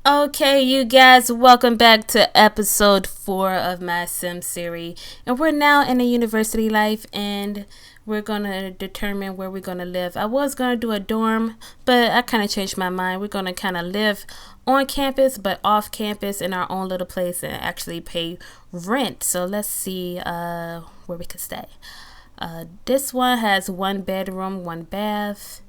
Okay, you guys, welcome back to episode 4 of my Sim series. And we're now in a university life and we're gonna determine where we're gonna live. I was gonna do a dorm, but I kind of changed my mind. We're gonna kind of live on campus, but off campus in our own little place and actually pay rent. So let's see where we could stay. This one has 1 bedroom, 1 bath.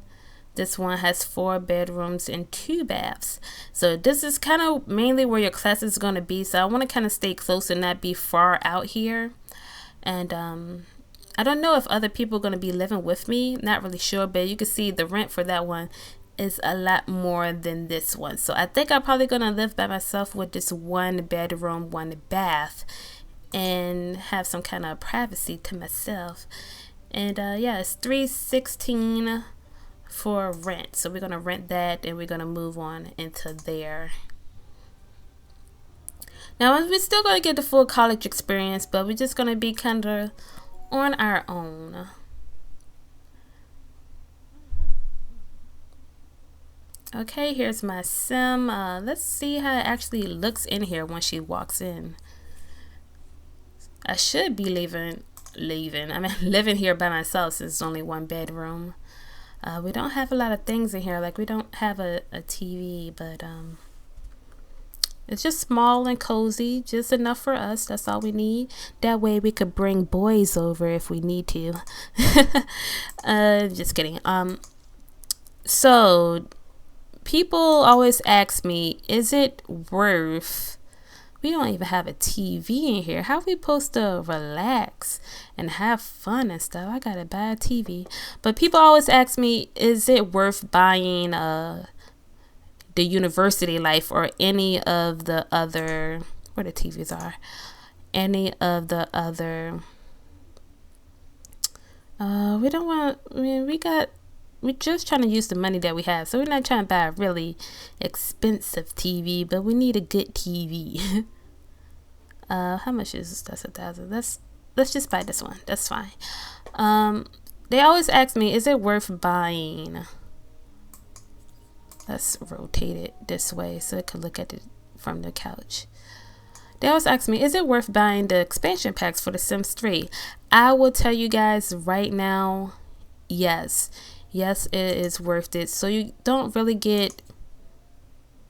This one has 4 bedrooms and 2 baths. So this is kind of mainly where your class is going to be. So I want to kind of stay close and not be far out here. And I don't know if other people are going to be living with me. Not really sure, but you can see the rent for that one is a lot more than this one. So I think I'm probably going to live by myself with this 1 bedroom, 1 bath and have some kind of privacy to myself. And yeah, it's $316 for rent. So we're going to rent that and we're going to move on into there. Now we're still going to get the full college experience, but we're just going to be kind of on our own. Okay, here's my sim. Let's see how it actually looks in here when she walks in. I should be living here by myself since it's only 1 bedroom. We don't have a lot of things in here. Like we don't have a TV, but it's just small and cozy, just enough for us. That's all we need. That way we could bring boys over if we need to. Just kidding. So people always ask me, is it worth? We don't even have a TV in here. How are we supposed to relax and have fun and stuff? I gotta buy a TV. But people always ask me, is it worth buying the university life or any of the other, where the TVs are, any of the other, we don't want, I mean, we're just trying to use the money that we have. So we're not trying to buy a really expensive TV, but we need a good TV. How much is this? That's $1,000. Let's just buy this one. That's fine. They always ask me, is it worth buying? Let's rotate it this way so it can look at it from the couch. They always ask me, is it worth buying the expansion packs for The Sims 3? I will tell you guys right now, yes. Yes, it is worth it. So you don't really get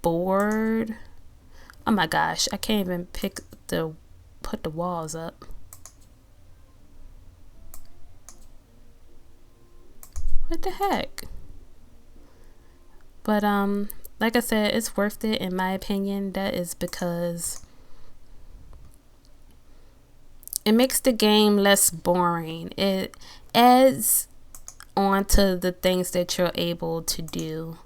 bored. Oh my gosh, I can't even put the walls up. What the heck? But like I said, it's worth it in my opinion. That is because it makes the game less boring. It adds on to the things that you're able to do.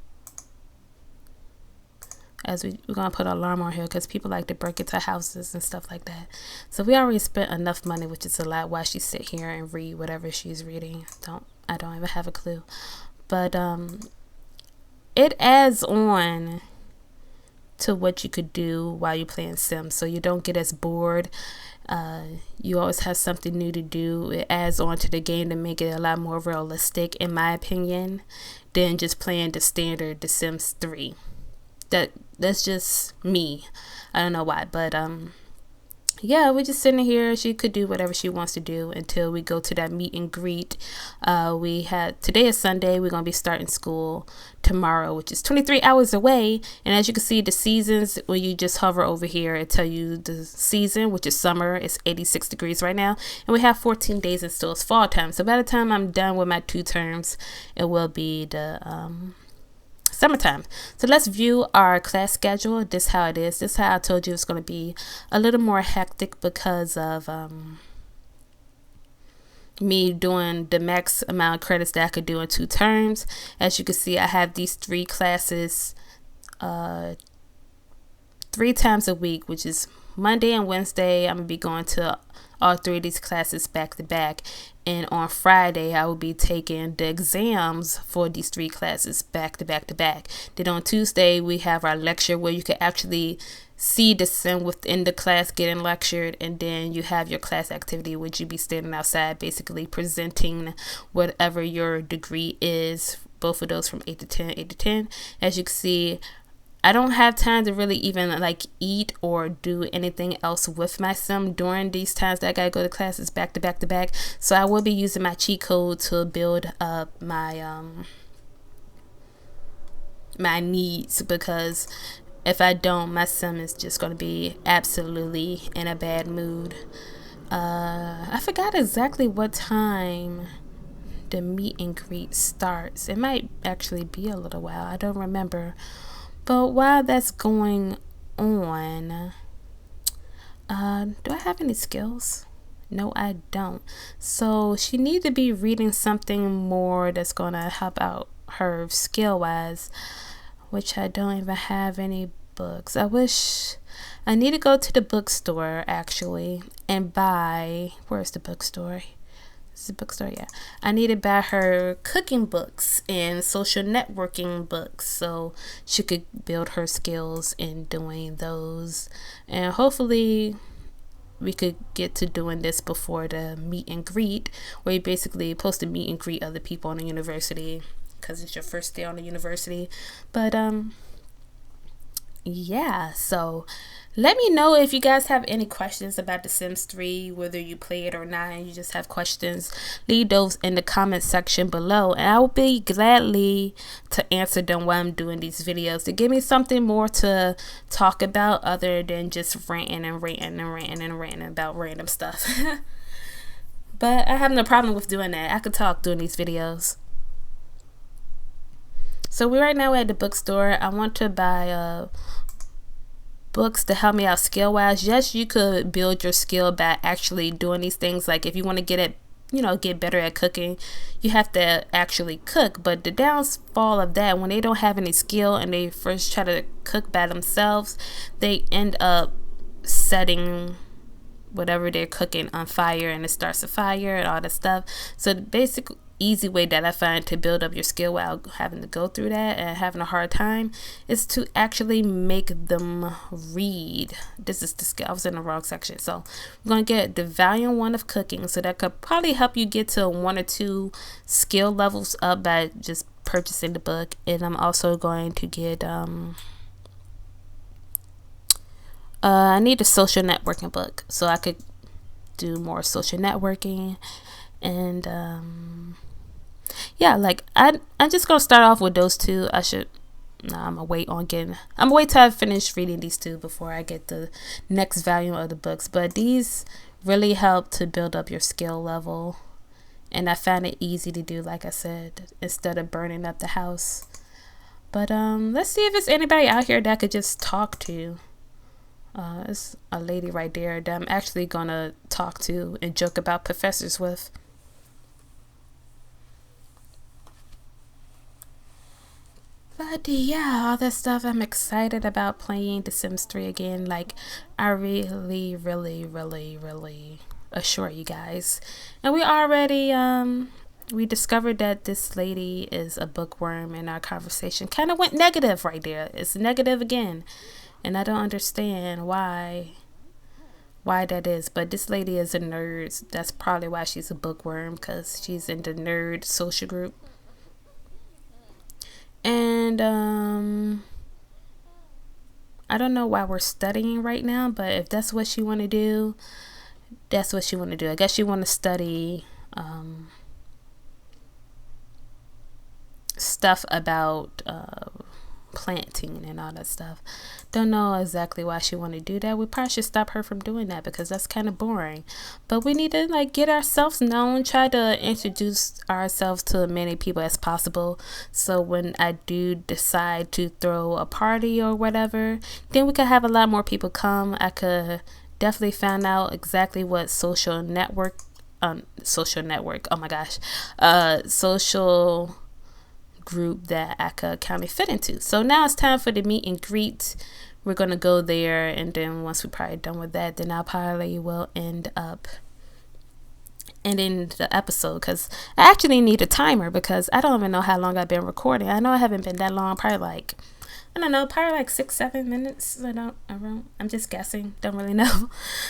As we're gonna put an alarm on here because people like to break into houses and stuff like that. So we already spent enough money, which is a lot, while she sit here and read whatever she's reading. I don't even have a clue. But it adds on to what you could do while you're playing Sims, so you don't get as bored. You always have something new to do. It adds on to the game to make it a lot more realistic, in my opinion, than just playing the standard The Sims 3. That's just me. I don't know why, but yeah, we're just sitting here. She could do whatever she wants to do until we go to that meet and greet. Today is Sunday. We're gonna be starting school tomorrow, which is 23 hours away. And as you can see, the seasons, when you just hover over here, it tell you the season, which is summer. It's 86 degrees right now, and we have 14 days until it's fall time. So by the time I'm done with my 2 terms, it will be the summertime. So let's view our class schedule. This is how it is. This is how I told you it's going to be a little more hectic because of me doing the max amount of credits that I could do in 2 terms. As you can see, I have these 3 classes 3 times a week, which is Monday and Wednesday. I'm gonna be going to all 3 of these classes back to back, and on Friday I will be taking the exams for these 3 classes back to back to back. Then on Tuesday we have our lecture where you can actually see the sim within the class getting lectured, and then you have your class activity, which you be standing outside basically presenting whatever your degree is. Both of those from 8 to 10. As you can see, I don't have time to really even like eat or do anything else with my sim during these times that I gotta go to classes back to back to back. So I will be using my cheat code to build up my needs, because if I don't, my sim is just going to be absolutely in a bad mood. I forgot exactly what time the meet and greet starts. It might actually be a little while. I don't remember. But while that's going on, do I have any skills? No, I don't. So she needs to be reading something more that's going to help out her skill wise, which I don't even have any books. I wish I need to go to the bookstore actually and buy, where's the bookstore? Is the bookstore? Yeah. I need to buy her cooking books and social networking books so she could build her skills in doing those. And hopefully we could get to doing this before the meet and greet, where you basically supposed to meet and greet other people on the university because it's your first day on the university. But yeah, so let me know if you guys have any questions about The Sims 3, whether you play it or not, and you just have questions. Leave those in the comment section below, and I will be gladly to answer them while I'm doing these videos, to give me something more to talk about other than just ranting and ranting and ranting and ranting about random stuff. But I have no problem with doing that. I could talk doing these videos. So we're right now at the bookstore. I want to buy books to help me out skill wise. Yes, you could build your skill by actually doing these things. Like if you want to get better at cooking, you have to actually cook. But the downfall of that, when they don't have any skill and they first try to cook by themselves, they end up setting whatever they're cooking on fire, and it starts a fire and all that stuff. So the basic easy way that I find to build up your skill without having to go through that and having a hard time is to actually make them read. This is the skill. I was in the wrong section. So we're going to get the volume 1 of cooking. So that could probably help you get to 1 or 2 skill levels up by just purchasing the book. And I'm also going to get I need a social networking book so I could do more social networking. And yeah, like I'm just gonna start off with those 2. I'm gonna wait till I finish reading these 2 before I get the next volume of the books. But these really help to build up your skill level, and I found it easy to do, like I said, instead of burning up the house. But let's see if there's anybody out here that I could just talk to. It's a lady right there that I'm actually gonna talk to and joke about professors with. But yeah, all that stuff. I'm excited about playing The Sims 3 again. Like, I really, really, really, really assure you guys. And we already we discovered that this lady is a bookworm, and our conversation kind of went negative right there. It's negative again, and I don't understand why that is. But this lady is a nerd. That's probably why she's a bookworm, because she's in the nerd social group. And I don't know why we're studying right now, but if that's what she want to do, that's what she want to do. I guess she want to study stuff about planting and all that stuff. Don't know exactly why she want to do that. We probably should stop her from doing that, because that's kind of boring. But we need to like get ourselves known, try to introduce ourselves to as many people as possible, so when I do decide to throw a party or whatever, then we could have a lot more people come. I could definitely find out exactly what social network oh my gosh social group that I could kind of fit into. So now it's time for the meet and greet. We're gonna go there, and then once we're probably done with that, then I probably will end up ending the episode, because I actually need a timer, because I don't even know how long I've been recording. I know I haven't been that long, probably like, I don't know, probably like 6-7 minutes. I'm just guessing, don't really know.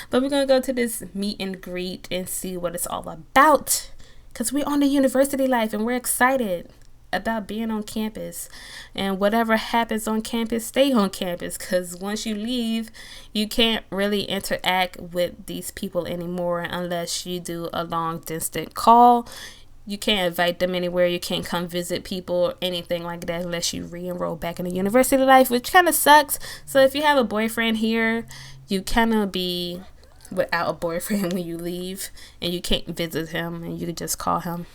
But we're gonna go to this meet and greet and see what it's all about, because we're on the university life and we're excited. about being on campus, and whatever happens on campus, stay on campus, because once you leave, you can't really interact with these people anymore unless you do a long distance call. You can't invite them anywhere. You can't come visit people or anything like that unless you re-enroll back into university life, which kind of sucks. So if you have a boyfriend here, you kind of be without a boyfriend when you leave, and you can't visit him, and you can just call him.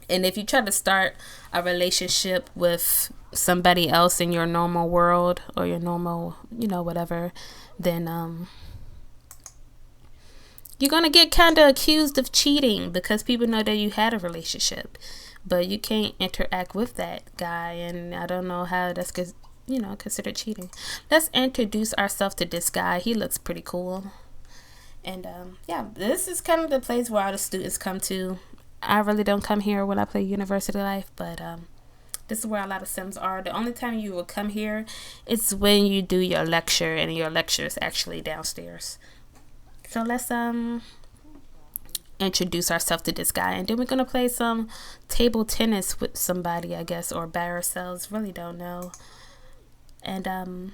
And if you try to start a relationship with somebody else in your normal world or your normal, whatever, then you're going to get kind of accused of cheating because people know that you had a relationship. But you can't interact with that guy, and I don't know how that's considered cheating. Let's introduce ourselves to this guy. He looks pretty cool. And yeah, this is kind of the place where all the students come to. I really don't come here when I play University Life, but this is where a lot of Sims are. The only time you will come here is when you do your lecture, and your lecture is actually downstairs. So let's introduce ourselves to this guy, and then we're gonna play some table tennis with somebody, I guess, or by ourselves. Really don't know. And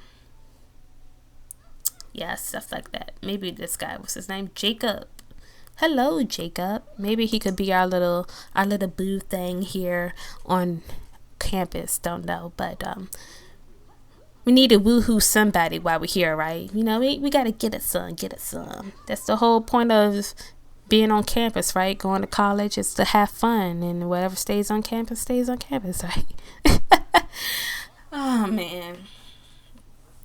yeah, stuff like that. Maybe this guy, what's his name? Jacob. Hello, Jacob. Maybe he could be our little boo thing here on campus. Don't know, but we need to woohoo somebody while we're here, right? We gotta get it, son. Get it, son. That's the whole point of being on campus, right? Going to college is to have fun, and whatever stays on campus, right? Oh man.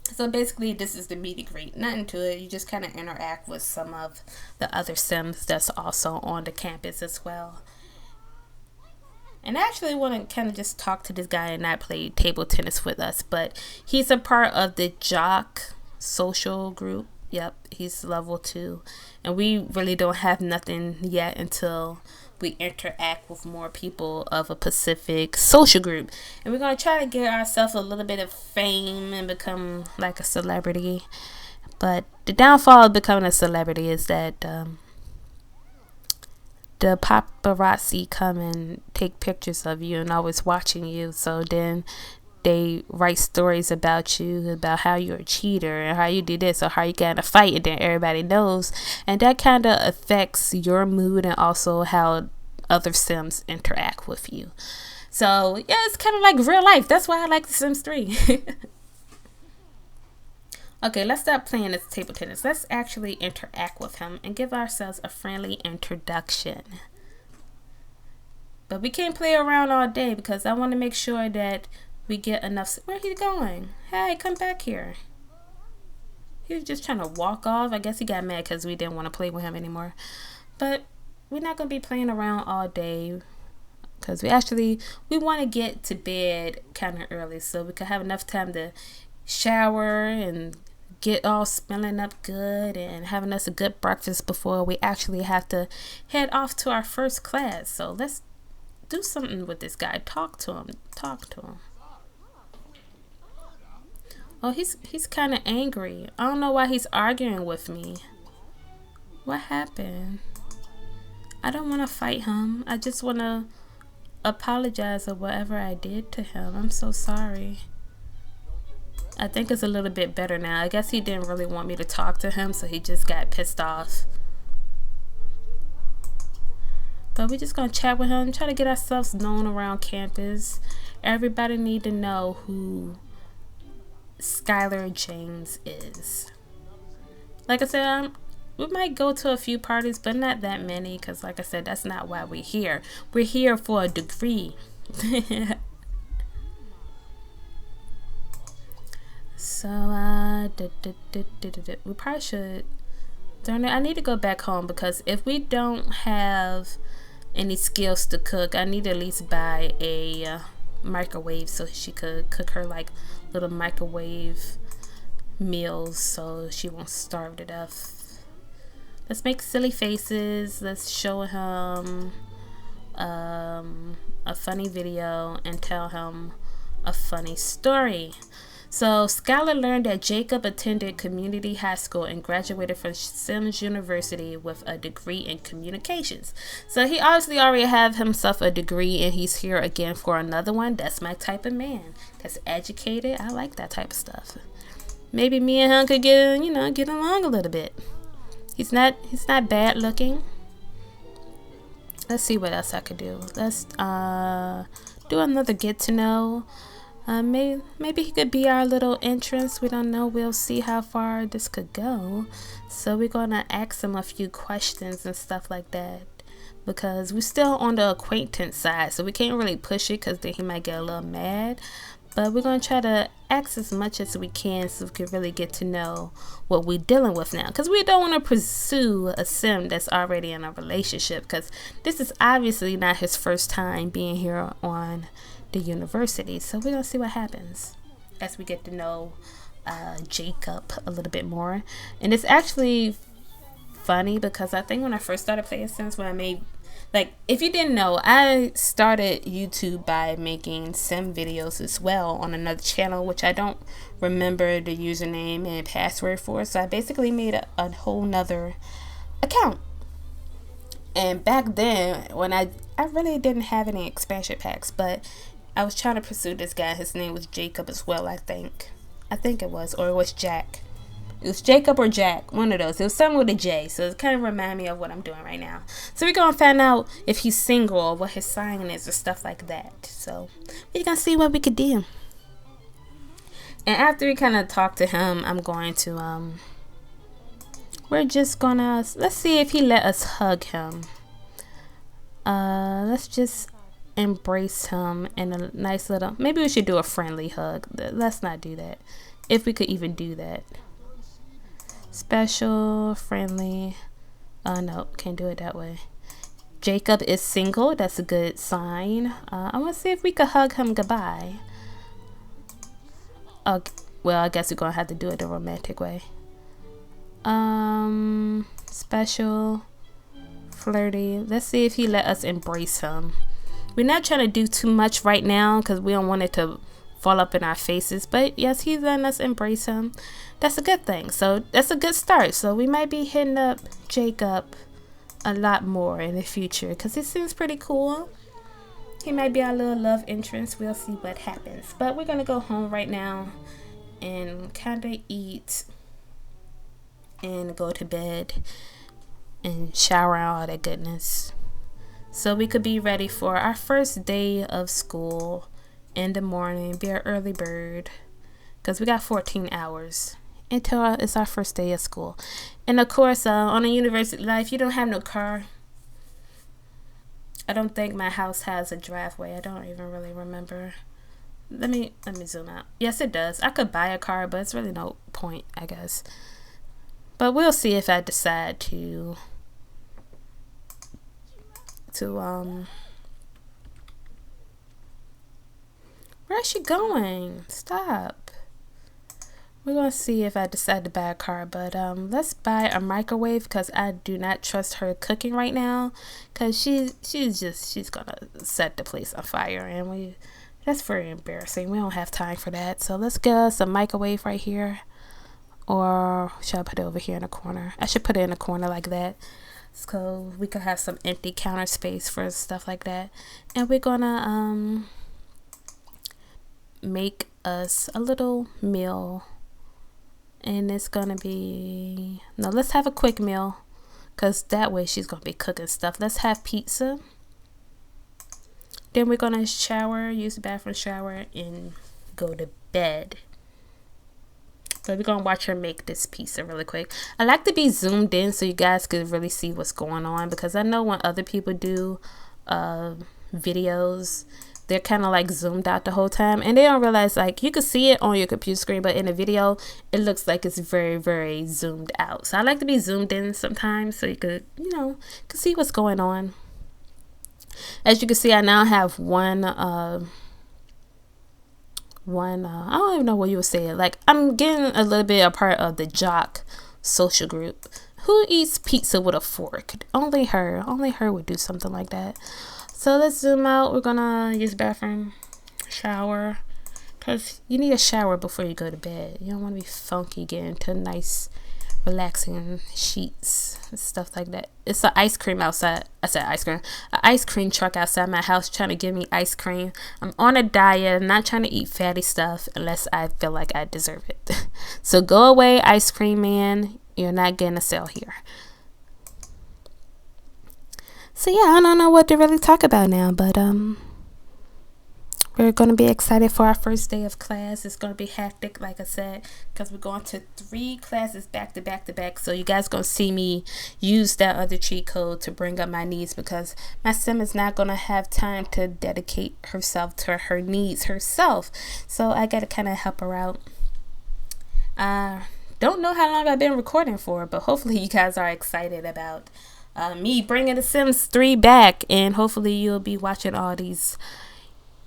So basically, this is the meet and greet. Nothing to it. You just kind of interact with some of the other Sims that's also on the campus as well. And I actually want to kind of just talk to this guy and not play table tennis with us. But he's a part of the jock social group. Yep, he's level 2. And we really don't have nothing yet until we interact with more people of a Pacific social group. And we're going to try to get ourselves a little bit of fame and become like a celebrity. But the downfall of becoming a celebrity is that the paparazzi come and take pictures of you and always watching you. So then they write stories about you, about how you're a cheater and how you did this or how you got in a fight, and then everybody knows. And that kind of affects your mood and also how other Sims interact with you. So yeah, it's kind of like real life. That's why I like The Sims 3. Okay, let's stop playing this table tennis. Let's actually interact with him and give ourselves a friendly introduction. But we can't play around all day because I want to make sure that we get enough. Where are you going? Hey, come back here. He was just trying to walk off. I guess he got mad because we didn't want to play with him anymore. But we're not going to be playing around all day because we want to get to bed kind of early so we can have enough time to shower and get all smelling up good and having us a good breakfast before we actually have to head off to our first class. So let's do something with this guy. Talk to him. Oh, he's kind of angry. I don't know why he's arguing with me. What happened? I don't want to fight him. I just want to apologize for whatever I did to him. I'm so sorry. I think it's a little bit better now. I guess he didn't really want me to talk to him, so he just got pissed off. But we're just going to chat with him, try to get ourselves known around campus. Everybody need to know who Skylar James is. Like I said, we might go to a few parties, but not that many, because like I said, that's not why we're here. We're here for a degree. So, we probably should. Darn it, I need to go back home because if we don't have any skills to cook, I need to at least buy a microwave so she could cook her like little microwave meals so she won't starve to death. Let's make silly faces. Let's show him a funny video and tell him a funny story. So Skylar learned that Jacob attended community high school and graduated from Sims University with a degree in communications. So he obviously already have himself a degree, and he's here again for another one. That's my type of man. That's educated. I like that type of stuff. Maybe me and him could get along a little bit. He's not bad looking. Let's see what else I could do. Let's do another get to know. Maybe he could be our little entrance. We don't know. We'll see how far this could go. So we're gonna ask him a few questions and stuff like that, because we're still on the acquaintance side, so we can't really push it because then he might get a little mad. But we're gonna try to ask as much as we can so we can really get to know what we're dealing with now, because we don't want to pursue a sim that's already in a relationship, because this is obviously not his first time being here on the university. So we're gonna see what happens as we get to know Jacob a little bit more. And it's actually funny because I think when I first started playing Sims, when I made, like, if you didn't know, I started YouTube by making sim videos as well on another channel, which I don't remember the username and password for. So I basically made a whole nother account. And back then, when I really didn't have any expansion packs, but I was trying to pursue this guy. His name was Jacob as well, I think it was, or it was Jack. It was Jacob or Jack, one of those. It was something with a J, so it kind of reminded me of what I'm doing right now. So we're going to find out if he's single or what his sign is or stuff like that. So we're going to see what we could do. And after we kind of talk to him, I'm going to, we're just going to, let's see if he let us hug him. Let's just embrace him in a nice little, maybe we should do a friendly hug. Let's not do that, if we could even do that. Special, friendly. No, can't do it that way. Jacob is single. That's a good sign. I want to see if we could hug him goodbye. Well, I guess we're gonna have to do it the romantic way. Special, flirty. Let's see if he let us embrace him. We're not trying to do too much right now because we don't want it to fall up in our faces, but yes, he's letting us embrace him. That's a good thing. So that's a good start. So we might be hitting up Jacob a lot more in the future because he seems pretty cool. He might be our little love entrance. We'll see what happens. But we're gonna go home right now and kind of eat and go to bed and shower and all that goodness, so we could be ready for our first day of school in the morning. Be an early bird because we got 14 hours until it's our first day of school. And of course, on a university life, you don't have no car. I don't think my house has a driveway. I don't even really remember. Let me zoom out. Yes, it does. I could buy a car, but it's really no point, I guess. But we'll see if I decide to where's she going? Stop. We're gonna see if I decide to buy a car, but let's buy a microwave because I do not trust her cooking right now, because she's gonna set the place on fire, and that's very embarrassing. We don't have time for that. So let's get us a microwave right here, or should I put it over here in the corner? I should put it in the corner like that, so we could have some empty counter space for stuff like that. And we're gonna make us a little meal, and it's gonna be, no, let's have a quick meal because that way she's gonna be cooking stuff. Let's have pizza, then we're gonna shower, use the bathroom, shower, and go to bed. So we're gonna watch her make this pizza really quick. I like to be zoomed in so you guys could really see what's going on, because I know when other people do videos, they're kind of like zoomed out the whole time, and they don't realize, like, you can see it on your computer screen, but in a video it looks like it's very, very zoomed out. So I like to be zoomed in sometimes so you could, could see what's going on. As you can see, I now have one I don't even know what you would say. Like, I'm getting a little bit a part of the jock social group. Who eats pizza with a fork? Only her. Only her would do something like that. So let's zoom out. We're gonna use the bathroom, shower, because you need a shower before you go to bed. You don't want to be funky getting into nice relaxing sheets and stuff like that. It's an ice cream outside. I said ice cream. An ice cream truck outside my house trying to give me ice cream. I'm on a diet. I'm not trying to eat fatty stuff unless I feel like I deserve it. So go away, ice cream man. You're not getting a sale here. So yeah, I don't know what to really talk about now, but we're going to be excited for our first day of class. It's going to be hectic, like I said, because we're going to 3 classes back to back to back. So you guys going to see me use that other cheat code to bring up my needs, because my sim is not going to have time to dedicate herself to her needs herself. So I got to kind of help her out. Don't know how long I've been recording for, but hopefully you guys are excited about me bringing The Sims 3 back, and hopefully you'll be watching all these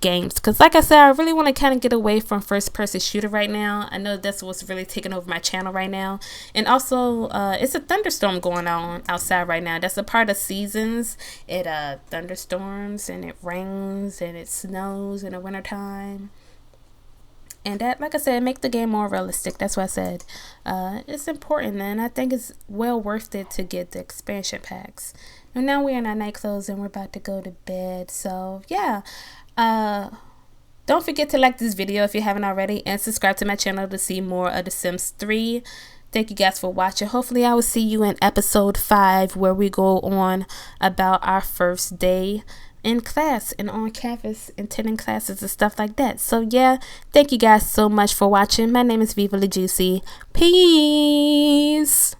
games, because like I said, I really want to kind of get away from first person shooter right now. I know that's what's really taking over my channel right now. And also it's a thunderstorm going on outside right now. That's a part of seasons. It thunderstorms and it rains and it snows in the wintertime, and that, like I said, make the game more realistic. That's why I said it's important, and I think it's well worth it to get the expansion packs. And now we're in our night clothes and we're about to go to bed. So yeah, don't forget to like this video if you haven't already, and subscribe to my channel to see more of The Sims 3. Thank you guys for watching. Hopefully I will see you in episode 5, where we go on about our first day in class and on campus, attending classes and stuff like that. So yeah, thank you guys so much for watching. My name is Viva La Juicy. Peace.